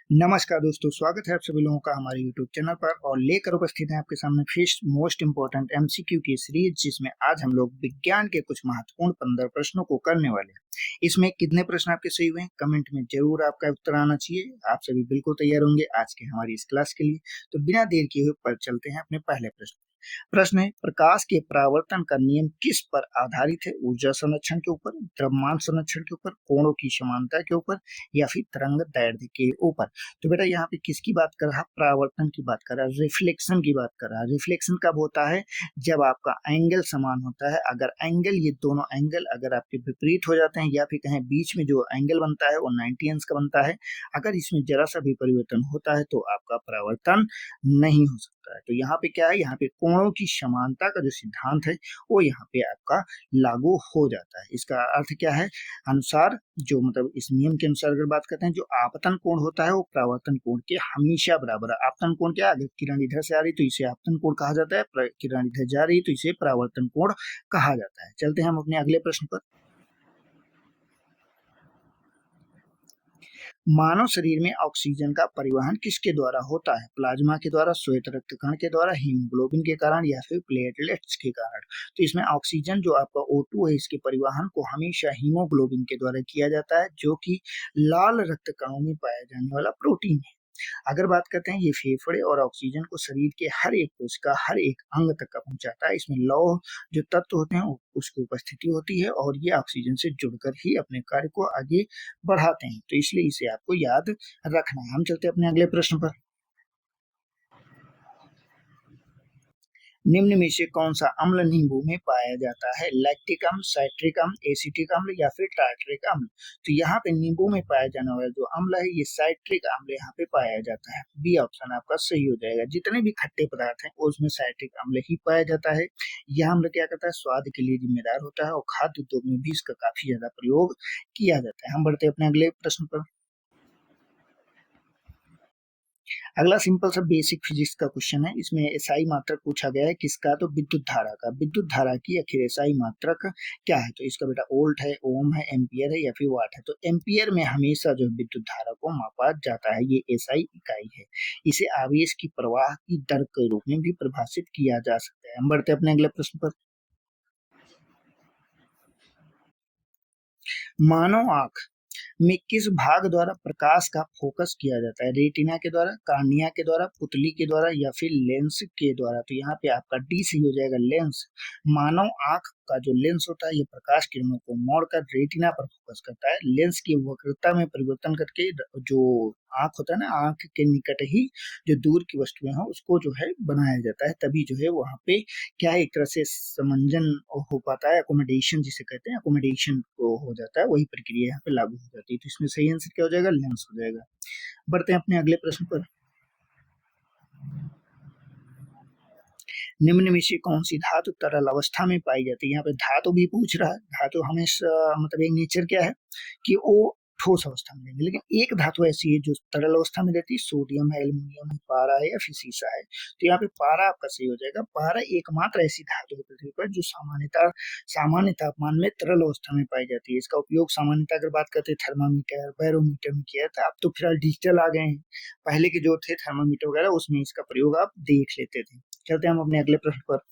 नमस्कार दोस्तों, स्वागत है आप सभी लोगों का हमारे YouTube चैनल पर और लेकर उपस्थित हैं आपके सामने फिर मोस्ट इम्पोर्टेंट एमसीक्यू की सीरीज, जिसमें आज हम लोग विज्ञान के कुछ महत्वपूर्ण 15 प्रश्नों को करने वाले हैं। इसमें कितने प्रश्न आपके सही हुए हैं कमेंट में जरूर आपका उत्तर आना चाहिए। आप सभी बिल्कुल तैयार होंगे आज के हमारी इस क्लास के लिए, तो बिना देर किए हुए पर चलते हैं अपने पहले प्रश्न। प्रश्न है, प्रकाश के परावर्तन का नियम किस पर आधारित है? ऊर्जा संरक्षण के ऊपर, द्रव्यमान संरक्षण के ऊपर, कोणों की समानता के ऊपर, या फिर तरंग दैर्ध्य के ऊपर? तो बेटा यहाँ पे किसकी बात कर रहा? परावर्तन की बात कर रहा, रिफ्लेक्शन की बात कर रहा। रिफ्लेक्शन कब होता है? जब आपका एंगल समान होता है। अगर एंगल, ये दोनों एंगल अगर आपके विपरीत हो जाते हैं, या फिर कहें बीच में जो एंगल बनता है वो 90 अंश का बनता है, अगर इसमें जरा सा भी परिवर्तन होता है तो आपका परावर्तन नहीं हो सकता है। तो यहाँ पे क्या है? यहाँ पे कोणों की समानता का जो सिद्धांत है वो यहाँ पे आपका लागू हो जाता है। इसका अर्थ क्या है? अनुसार जो मतलब इस नियम के अनुसार अगर बात करते हैं, जो आपतन कोण होता है वो परावर्तन कोण के हमेशा बराबर है। आपतन कोण क्या है? अगर किरण इधर से आ रही तो इसे आपतन कोण कहा जाता है, किरण इधर जा रही तो इसे परावर्तन कोण कहा जाता है। चलते हैं हम अपने अगले प्रश्न पर। मानव शरीर में ऑक्सीजन का परिवहन किसके द्वारा होता है? प्लाज्मा के द्वारा, श्वेत रक्त कण के द्वारा, हीमोग्लोबिन के कारण, या फिर प्लेटलेट्स के कारण? तो इसमें ऑक्सीजन जो आपका O2 है, इसके परिवहन को हमेशा हीमोग्लोबिन के द्वारा किया जाता है, जो कि लाल रक्त कणों में पाया जाने वाला प्रोटीन है। अगर बात करते हैं, ये फेफड़े और ऑक्सीजन को शरीर के हर एक कोशिका, हर एक अंग तक का पहुंचाता है। इसमें लौह जो तत्व होते हैं उसकी उपस्थिति होती है, और ये ऑक्सीजन से जुड़कर ही अपने कार्य को आगे बढ़ाते हैं। तो इसलिए इसे आपको याद रखना है। हम चलते हैं अपने अगले प्रश्न पर। निम्न में से कौन सा अम्ल नींबू में पाया जाता है? लैक्टिक अम्ल, साइट्रिक अम्ल, एसिटिक अम्ल, या फिर टार्टरिक अम्ल? तो यहाँ पे नींबू में पाया जाने वाला जो अम्ल है ये साइट्रिक अम्ल यहाँ पे पाया जाता है। बी ऑप्शन आपका सही हो जाएगा। जितने भी खट्टे पदार्थ हैं उसमें साइट्रिक अम्ल ही पाया जाता है। यह अम्ल क्या करता है? स्वाद के लिए जिम्मेदार होता है, और खाद्य उद्योग में भी इसका काफी ज्यादा प्रयोग किया जाता है। हम बढ़ते हैं अपने अगले प्रश्न पर। अगला सिंपल सा बेसिक फिजिक्स का क्वेश्चन है। इसमें एसआई मात्रक पूछा गया है किसका? तो विद्युत धारा का। विद्युत धारा की आखिर एसआई मात्रक क्या है? तो इसका बेटा वोल्ट है, ओम है, एम्पियर है, या फिर वाट है? तो एम्पियर में हमेशा जो विद्युत धारा को मापा जाता है, ये एसआई इकाई है। इसे आवेश की प्रवाह की दर के रूप में भी परिभाषित किया जा सकता है। हम बढ़ते हैं अपने अगले प्रश्न पर। मानव आंख में किस भाग द्वारा प्रकाश का फोकस किया जाता है? रेटिना के द्वारा, कार्निया के द्वारा, पुतली के द्वारा, या फिर लेंस के द्वारा? तो यहाँ पे आपका डी सही हो जाएगा, लेंस। मानव आंख का जो लेंस होता है ये प्रकाश किरणों को मोड़कर रेटिना पर फोकस करता है। लेंस की वक्रता में परिवर्तन करके जो आंख होता है ना, आंख के निकट ही जो दूर की वस्तुएं हैं उसको जो है बनाया जाता है, तभी जो है वहां पे क्या है, एक तरह से समंजन हो पाता है, अकोमोडेशन जिसे कहते हैं, अकोमोडेशन को हो जाता है, वही प्रक्रिया यहाँ पे लागू हो जाती है। तो इसमें सही आंसर क्या हो जाएगा? लेंस हो जाएगा। बढ़ते हैं अपने अगले प्रश्न पर। निम्न में से कौन सी धातु तरल अवस्था में पाई जाती है? यहाँ पे धातु भी पूछ रहा है। धातु हमेशा मतलब एक नेचर क्या है कि वो ठोस अवस्था में रहेंगे, लेकिन एक धातु ऐसी है जो तरल अवस्था में रहती है। सोडियम है, एल्यूमिनियम है, पारा है, या फिर सीसा है? तो यहाँ पे पारा आपका सही हो जाएगा। पारा एकमात्र ऐसी धातु है पृथ्वी पर जो सामान्य तापमान में तरल अवस्था में पाई जाती है। इसका उपयोग सामान्यतः अगर बात करते हैं थर्मामीटर, बैरोमीटर में किया था। अब तो फिलहाल डिजिटल आ गए हैं। पहले के जो थे थर्मामीटर वगैरह, उसमें इसका प्रयोग आप देख लेते थे। चलते हैं हम अपने अगले प्रश्न पर।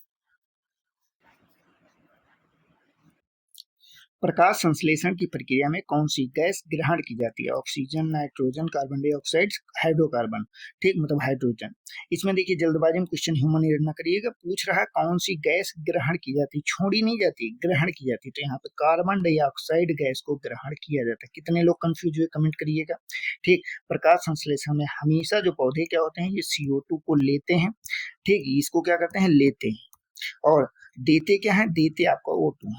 प्रकाश संश्लेषण की प्रक्रिया में कौन सी गैस ग्रहण की जाती है? Oxygen, nitrogen, carbon dioxide, hydrocarbon? ठीक, मतलब हाइड्रोजन। इसमें देखिए जल्दबाजी में क्वेश्चन ह्यूमन एरर ना करिएगा। पूछ रहा है कौन सी गैस ग्रहण की जाती, छोड़ी नहीं जाती, ग्रहण की जाती। तो यहाँ पे कार्बन डाइऑक्साइड गैस को ग्रहण किया जाता है। कितने लोग कंफ्यूज हुए कमेंट करिएगा। ठीक, प्रकाश संश्लेषण में हमेशा जो पौधे क्या होते हैं, ये CO2 को लेते हैं। ठीक, इसको क्या करते हैं? लेते हैं, और देते क्या है? देते आपका O2।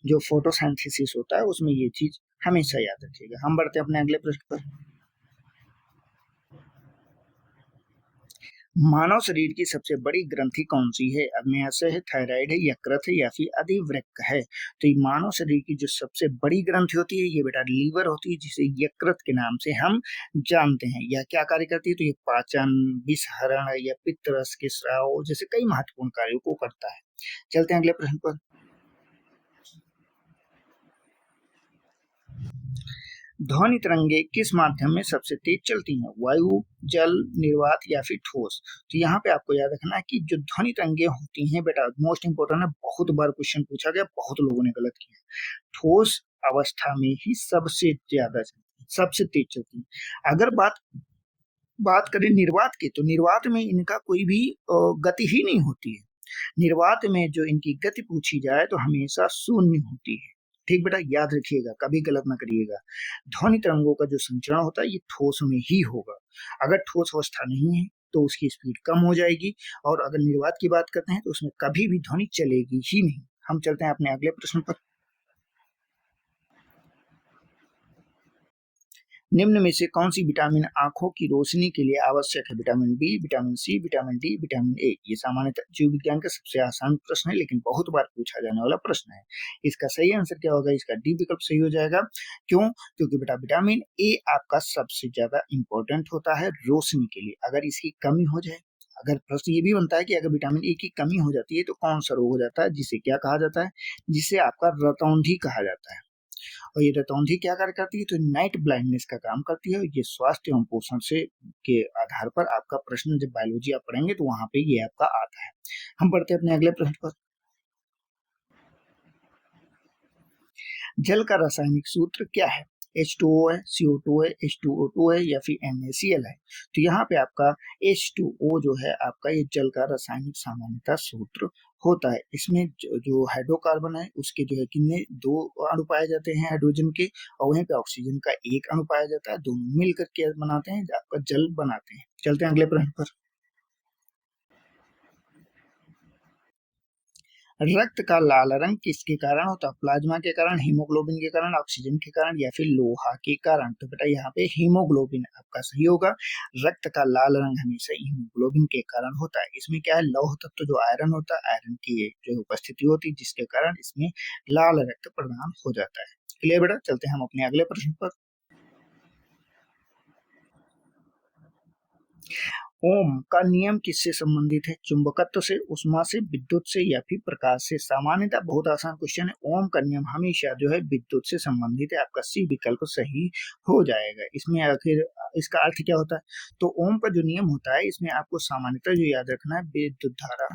जो फोटोसिंथेसिस होता है उसमें ये चीज हमेशा याद रखिएगा। हम बढ़ते हैं अपने अगले प्रश्न पर। मानव शरीर की सबसे बड़ी ग्रंथि कौन सी है? अग्न्याशय है, थायराइड है, यकृत है, या फिर अधिवृक्क है? तो ये मानव शरीर की जो सबसे बड़ी ग्रंथि होती है ये बेटा लीवर होती है, जिसे यकृत के नाम से हम जानते हैं। यह क्या कार्य करती है? तो ये पाचन, विषहरण या पित्त रस के स्राव जैसे कई महत्वपूर्ण कार्यों को करता है। चलते हैं अगले प्रश्न पर। ध्वनि तरंगे किस माध्यम में सबसे तेज चलती हैं? वायु, जल, निर्वात या फिर ठोस? तो यहाँ पे आपको याद रखना है कि जो ध्वनि तरंगे होती हैं बेटा, मोस्ट इंपोर्टेंट है, बहुत बार क्वेश्चन पूछा गया, बहुत लोगों ने गलत किया। ठोस अवस्था में ही सबसे ज्यादा चलती, सबसे तेज चलती है। अगर बात बात करें निर्वात की, तो निर्वात में इनका कोई भी गति ही नहीं होती है। निर्वात में जो इनकी गति पूछी जाए तो हमेशा शून्य होती है। ठीक बेटा, याद रखिएगा, कभी गलत ना करिएगा। ध्वनि तरंगों का जो संचरण होता है ये ठोस में ही होगा। अगर ठोस अवस्था नहीं है तो उसकी स्पीड कम हो जाएगी, और अगर निर्वात की बात करते हैं तो उसमें कभी भी ध्वनि चलेगी ही नहीं। हम चलते हैं अपने अगले प्रश्न पर। निम्न में से कौन सी विटामिन आंखों की रोशनी के लिए आवश्यक है? Vitamin B, vitamin C, vitamin D, vitamin A. ये सामान्यतः जीव विज्ञान का सबसे आसान प्रश्न है, लेकिन बहुत बार पूछा जाने वाला प्रश्न है। इसका सही आंसर क्या होगा? इसका डी विकल्प सही हो जाएगा। क्यों? क्योंकि बेटा विटामिन ए आपका सबसे ज्यादा इंपॉर्टेंट होता है रोशनी के लिए। अगर इसकी कमी हो जाए, अगर प्रश्न ये भी बनता है कि अगर विटामिन ए की कमी हो जाती है तो कौन सा रोग हो जाता है, जिसे क्या कहा जाता है? जिसे आपका रतौंधी कहा जाता है। और ये रतौंधी क्या कार्य करती है? तो नाइट ब्लाइंडनेस का काम करती है। ये स्वास्थ्य एवं पोषण से के आधार पर आपका प्रश्न जब बायोलॉजी आप पढ़ेंगे तो वहां पे ये आपका आता है। हम पढ़ते हैं अपने अगले प्रश्न पर। जल का रासायनिक सूत्र क्या है? H2O है, CO2 है, H2O2 है या फिर NaCl है? तो यहाँ पे आपका H2O जो है आपका ये जल का रासायनिक सामान्यतः सूत्र होता है। इसमें जो हाइड्रोकार्बन है उसके जो है कितने दो अणु पाए जाते हैं हाइड्रोजन के, और वहीं पे ऑक्सीजन का एक अणु पाया जाता है। दोनों मिलकर के बनाते हैं आपका जल बनाते हैं। चलते हैं अगले प्रश्न पर। रक्त का लाल रंग किसके कारण होता है? प्लाज्मा के कारण, हीमोग्लोबिन के कारण, ऑक्सीजन के कारण या फिर लोहा के कारण? तो बेटा यहाँ पे हीमोग्लोबिन आपका सही होगा। रक्त का लाल रंग हमेशा हीमोग्लोबिन के कारण होता है। इसमें क्या है, लौह तत्व जो आयरन होता है, आयरन की जो उपस्थिति होती है जिसके कारण इसमें लाल रक्त प्रदान हो जाता है। क्लियर बेटा, चलते हैं हम अपने अगले प्रश्न पर। ओम का नियम किससे संबंधित है? चुंबकत्व से, ऊष्मा से, विद्युत से या फिर प्रकाश से? सामान्यतः बहुत आसान क्वेश्चन है। ओम का नियम हमेशा जो है विद्युत से संबंधित है। आपका सी विकल्प सही हो जाएगा। इसमें आखिर इसका अर्थ क्या होता है? तो ओम का जो नियम होता है इसमें आपको सामान्यतः जो याद रखना है, विद्युत धारा,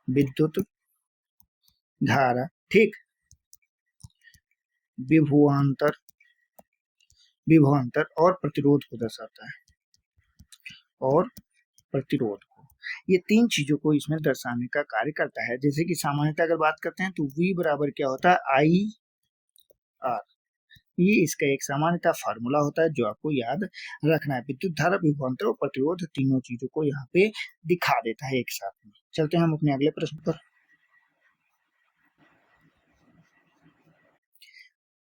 विद्युत धारा, ठीक, विभवांतर, विभवांतर और प्रतिरोध को दर्शाता है, और प्रतिरोध को, ये तीन चीजों को इसमें दर्शाने का कार्य करता है। जैसे कि सामान्यतः अगर बात करते हैं तो V बराबर क्या होता है? I R. ये इसका एक सामान्यतः फार्मूला होता है जो आपको याद रखना है। विद्युत धारा, विभवांतर और प्रतिरोध तीनों चीजों को यहाँ पे दिखा देता है एक साथ में। चलते हैं हम अपने अगले प्रश्न पर।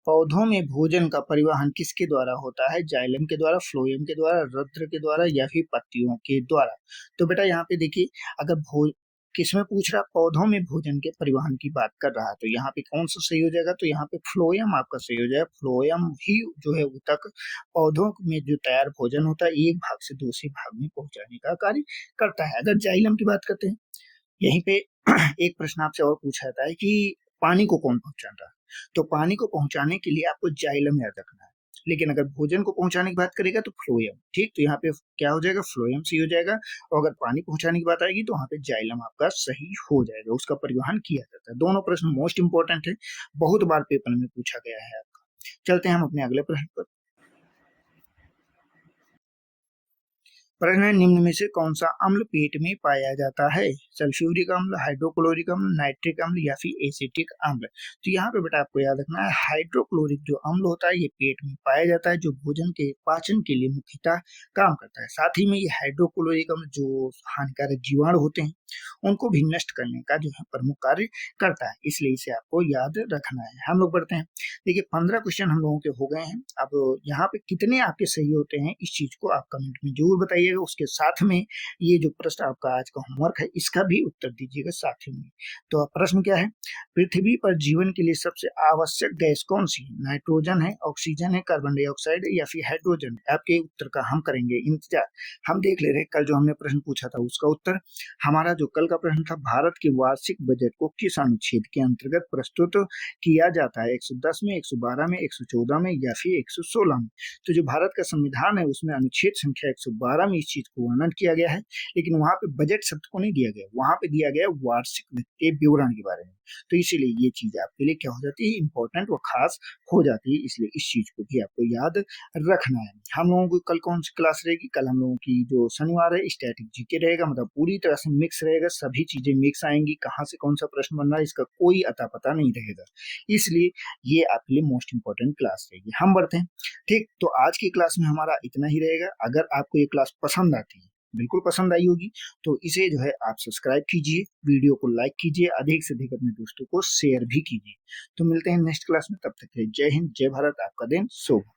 पौधों में भोजन का परिवहन किसके द्वारा होता है? जाइलम के द्वारा, फ्लोएम के द्वारा, रंध्र के द्वारा या फिर पत्तियों के द्वारा? तो बेटा यहाँ पे देखिए, अगर किसमें पूछ रहा, पौधों में भोजन के परिवहन की बात कर रहा है, तो यहाँ पे कौन सा सही हो जाएगा? तो यहाँ पे फ्लोएम आपका सही हो जाएगा। फ्लोएम ही जो है वो तक पौधों में जो तैयार भोजन होता है एक भाग से दूसरे भाग में पहुंचाने का कार्य करता है। अगर जाइलम की बात करते हैं, यहीं पे एक प्रश्न आपसे और पूछा जाता है कि पानी को कौन पहुंचाता है? तो पानी को पहुंचाने के लिए आपको जाइलम याद रखना है, लेकिन अगर भोजन को पहुंचाने की बात करेगा तो फ्लोएम। ठीक, तो यहाँ पे क्या हो जाएगा? फ्लोएम सही हो जाएगा। और अगर पानी पहुंचाने की बात आएगी तो वहां पे जाइलम आपका सही हो जाएगा, उसका परिवहन किया जाता है। दोनों प्रश्न मोस्ट इंपोर्टेंट है, बहुत बार पेपर में पूछा गया है आपका। चलते हैं हम अपने अगले प्रश्न पर। प्रश्न है, निम्न में से कौन सा अम्ल पेट में पाया जाता है? सल्फ्यूरिक अम्ल, हाइड्रोक्लोरिक अम्ल, नाइट्रिक अम्ल या फिर एसिटिक अम्ल? तो यहाँ पे बेटा आपको याद रखना है, हाइड्रोक्लोरिक जो अम्ल होता है ये पेट में पाया जाता है, जो भोजन के पाचन के लिए मुख्यतः काम करता है। साथ ही में ये हाइड्रोक्लोरिक अम्ल जो हानिकारक जीवाणु होते हैं उनको भी नष्ट करने का जो है प्रमुख कार्य करता है, इसलिए इसे आपको याद रखना है। हम लोग बढ़ते हैं। देखिए 15 क्वेश्चन हम लोगों के हो गए हैं। अब यहाँ पे कितने आपके सही होते हैं इस चीज को आप कमेंट में जरूर बताइएगा। उसके साथ में ये जो प्रश्न आपका आज का होमवर्क है इसका भी उत्तर दीजिएगा साथ ही में। तो अब प्रश्न क्या है, पृथ्वी पर जीवन के लिए सबसे आवश्यक गैस कौन सी है? नाइट्रोजन है, ऑक्सीजन है, कार्बन डाइऑक्साइड है या फिर हाइड्रोजन? आपके उत्तर का हम करेंगे इंतजार। हम देख ले रहे कल जो हमने प्रश्न पूछा था उसका उत्तर। हमारा जो कल का प्रश्न था, भारत के वार्षिक बजट को किस अनुच्छेद के अंतर्गत प्रस्तुत किया जाता है? 110 में, 112 में, 114 में या फिर 116 में? तो जो भारत का संविधान है उसमें अनुच्छेद संख्या 112 में इस चीज को वर्णन किया गया है, लेकिन वहां पे बजट शब्द को नहीं दिया गया, वहां पे दिया गया वार्षिक वित्तीय विवरण के बारे में। तो इसीलिए ये चीज आपके लिए क्या हो जाती है, इंपॉर्टेंट व खास हो जाती है, इसलिए इस चीज को भी आपको याद रखना है। हम लोगों की कल कौन सी क्लास रहेगी? कल हम लोगों की जो शनिवार है स्टैटिक जीके रहेगा, मतलब पूरी तरह से मिक्स रहेगा, सभी चीजें मिक्स आएंगी, कहाँ से कौन सा प्रश्न बन रहा है इसका कोई अता पता नहीं रहेगा, इसलिए ये आपके लिए मोस्ट इंपॉर्टेंट क्लास रहेगी। हम बढ़ते हैं, ठीक, तो आज की क्लास में हमारा इतना ही रहेगा। अगर आपको ये क्लास पसंद आती है, बिल्कुल पसंद आई होगी, तो इसे जो है आप सब्सक्राइब कीजिए, वीडियो को लाइक कीजिए, अधिक से अधिक अपने दोस्तों को शेयर भी कीजिए। तो मिलते हैं नेक्स्ट क्लास में, तब तक के लिए जय हिंद, जय भारत, आपका दिन शुभ हो।